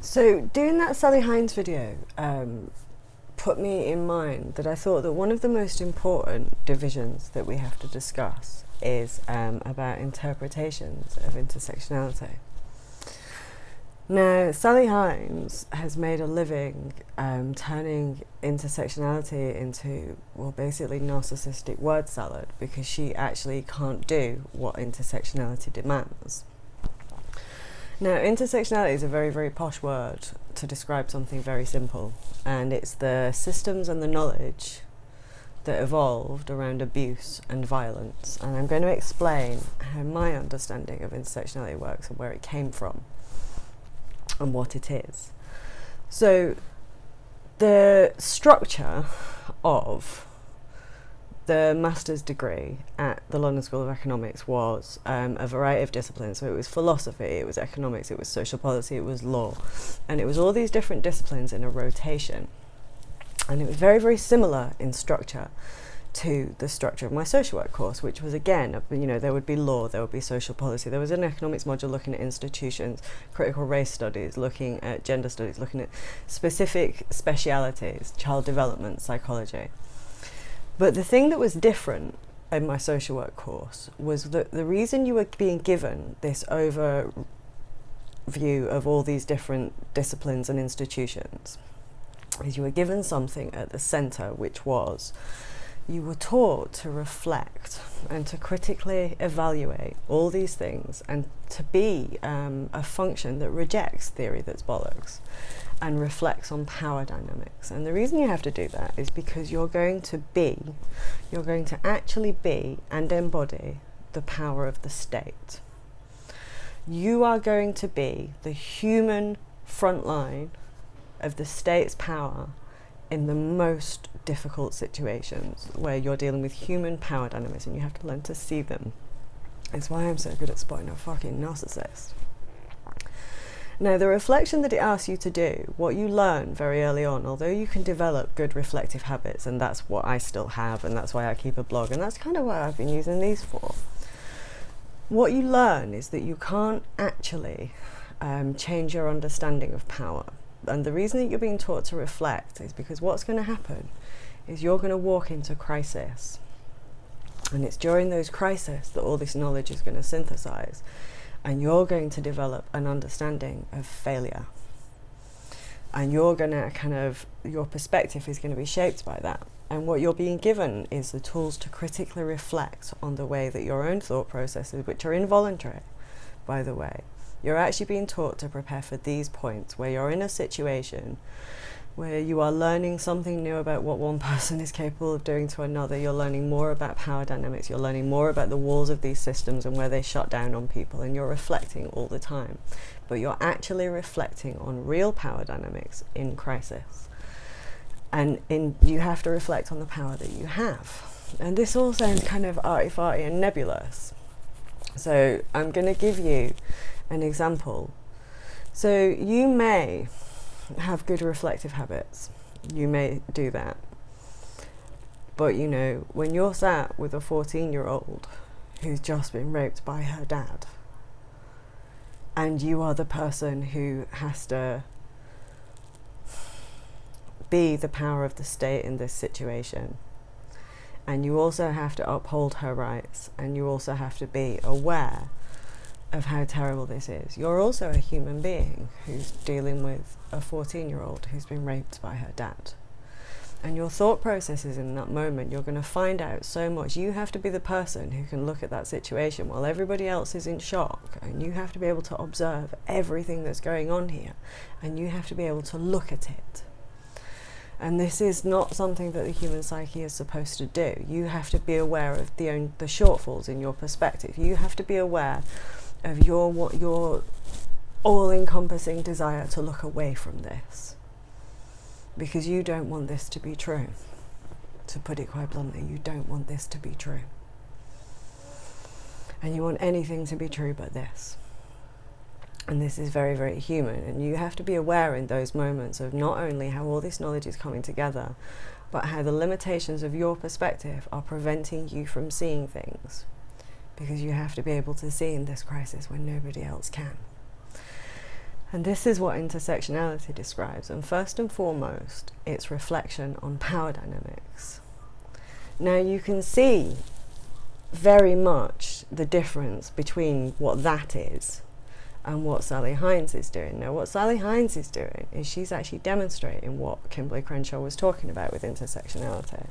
So doing that Sally Hines video put me in mind that I thought that one of the most important divisions that we have to discuss is about interpretations of intersectionality. Now, Sally Hines has made a living turning intersectionality into, well, basically narcissistic word salad, because she actually can't do what intersectionality demands. Now, intersectionality is a very, very posh word to describe something very simple, and it's the systems and the knowledge that evolved around abuse and violence. And I'm going to explain how my understanding of intersectionality works and where it came from and what it is. So, the structure of the master's degree at the London School of Economics was a variety of disciplines. So it was philosophy, it was economics, it was social policy, it was law. And it was all these different disciplines in a rotation. And it was very, very similar in structure to the structure of my social work course, which was, again, there would be law, there would be social policy. There was an economics module looking at institutions, critical race studies, looking at gender studies, looking at specific specialities, child development, psychology. But the thing that was different in my social work course was that the reason you were being given this overview of all these different disciplines and institutions is you were given something at the centre, which was you were taught to reflect and to critically evaluate all these things and to be a function that rejects theory that's bollocks and reflects on power dynamics. And the reason you have to do that is because you're going to actually be and embody the power of the state. You are going to be the human front line of the state's power in the most difficult situations where you're dealing with human power dynamics, and you have to learn to see them. It's why I'm so good at spotting a fucking narcissist. Now, the reflection that it asks you to do, what you learn very early on, although you can develop good reflective habits, and that's what I still have, and that's why I keep a blog, and that's kind of what I've been using these for. What you learn is that you can't actually change your understanding of power. And the reason that you're being taught to reflect is because what's going to happen is you're going to walk into crisis. And it's during those crises that all this knowledge is going to synthesize. And you're going to develop an understanding of failure. And you're going to your perspective is going to be shaped by that. And what you're being given is the tools to critically reflect on the way that your own thought processes, which are involuntary, by the way, you're actually being taught to prepare for these points where you're in a situation where you are learning something new about what one person is capable of doing to another. You're learning more about power dynamics. You're learning more about the walls of these systems and where they shut down on people. And you're reflecting all the time. But you're actually reflecting on real power dynamics in crisis. And you have to reflect on the power that you have. And this all sounds kind of arty-farty and nebulous. So I'm going to give you an example. So you may have good reflective habits. You may do that. But when you're sat with a 14-year-old who's just been raped by her dad, and you are the person who has to be the power of the state in this situation, and you also have to uphold her rights, and you also have to be aware of how terrible this is. You're also a human being who's dealing with a 14-year-old who's been raped by her dad. And your thought processes in that moment, you're going to find out so much. You have to be the person who can look at that situation while everybody else is in shock, and you have to be able to observe everything that's going on here, and you have to be able to look at it. And this is not something that the human psyche is supposed to do. You have to be aware of the shortfalls in your perspective. You have to be aware of your all-encompassing desire to look away from this, because you don't want this to be true. To put it quite bluntly, you don't want this to be true, and you want anything to be true but this. And this is very, very human, and you have to be aware in those moments of not only how all this knowledge is coming together, but how the limitations of your perspective are preventing you from seeing things. Because you have to be able to see in this crisis when nobody else can. And this is what intersectionality describes, and first and foremost, it's reflection on power dynamics. Now you can see very much the difference between what that is and what Sally Hines is doing. Now what Sally Hines is doing is she's actually demonstrating what Kimberly Crenshaw was talking about with intersectionality.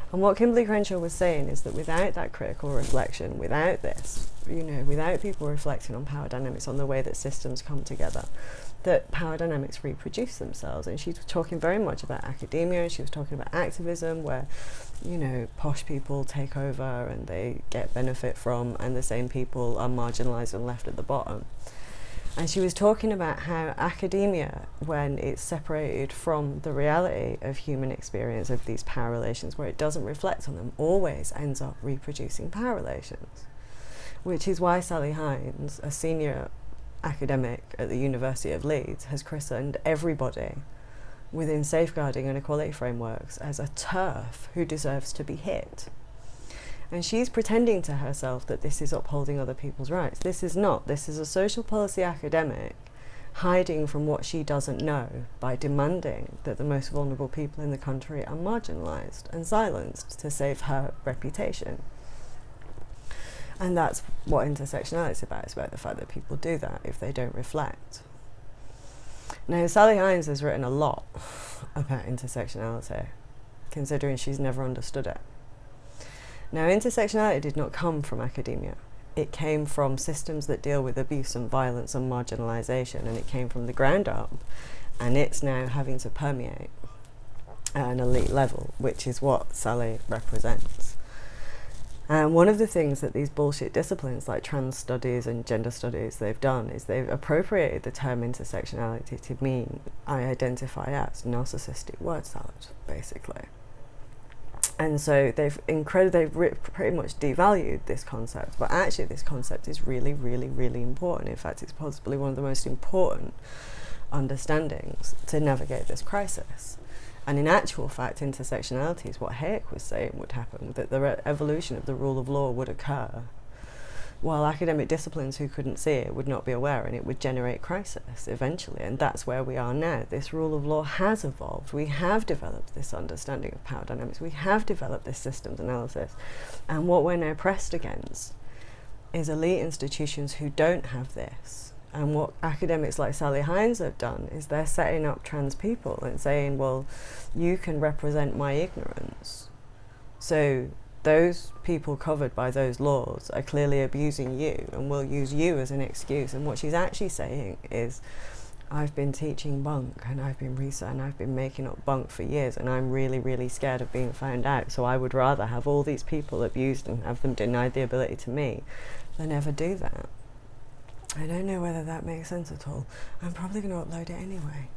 And what Kimberly Crenshaw was saying is that without that critical reflection, without this, without people reflecting on power dynamics, on the way that systems come together, that power dynamics reproduce themselves. And she was talking very much about academia, and she was talking about activism, where, posh people take over and they get benefit from, and the same people are marginalised and left at the bottom. And she was talking about how academia, when it's separated from the reality of human experience of these power relations, where it doesn't reflect on them, always ends up reproducing power relations. Which is why Sally Hines, a senior academic at the University of Leeds, has christened everybody within safeguarding and equality frameworks as a TERF who deserves to be hit. And she's pretending to herself that this is upholding other people's rights. This is not. This is a social policy academic hiding from what she doesn't know by demanding that the most vulnerable people in the country are marginalised and silenced to save her reputation. And that's what intersectionality is about. It's about the fact that people do that if they don't reflect. Now, Sally Hines has written a lot about intersectionality, considering she's never understood it. Now, intersectionality did not come from academia. It came from systems that deal with abuse and violence and marginalisation, and it came from the ground up, and it's now having to permeate at an elite level, which is what Sally represents. And one of the things that these bullshit disciplines like trans studies and gender studies they've done is they've appropriated the term intersectionality to mean I identify as narcissistic word salad, basically. And so they've pretty much devalued this concept, but actually this concept is really, really, really important. In fact, it's possibly one of the most important understandings to navigate this crisis. And in actual fact, intersectionality is what Hayek was saying would happen, that the evolution of the rule of law would occur, while academic disciplines who couldn't see it would not be aware, and it would generate crisis eventually. And that's where we are now. This rule of law has evolved. We have developed this understanding of power dynamics. We have developed this systems analysis. And what we're now pressed against is elite institutions who don't have this. And what academics like Sally Hines have done is they're setting up trans people and saying, well, you can represent my ignorance. So those people covered by those laws are clearly abusing you and will use you as an excuse. And what she's actually saying is, I've been teaching bunk and I've been researching and I've been making up bunk for years, and I'm really, really scared of being found out. So I would rather have all these people abused and have them denied the ability to me than ever do that. I don't know whether that makes sense at all. I'm probably going to upload it anyway.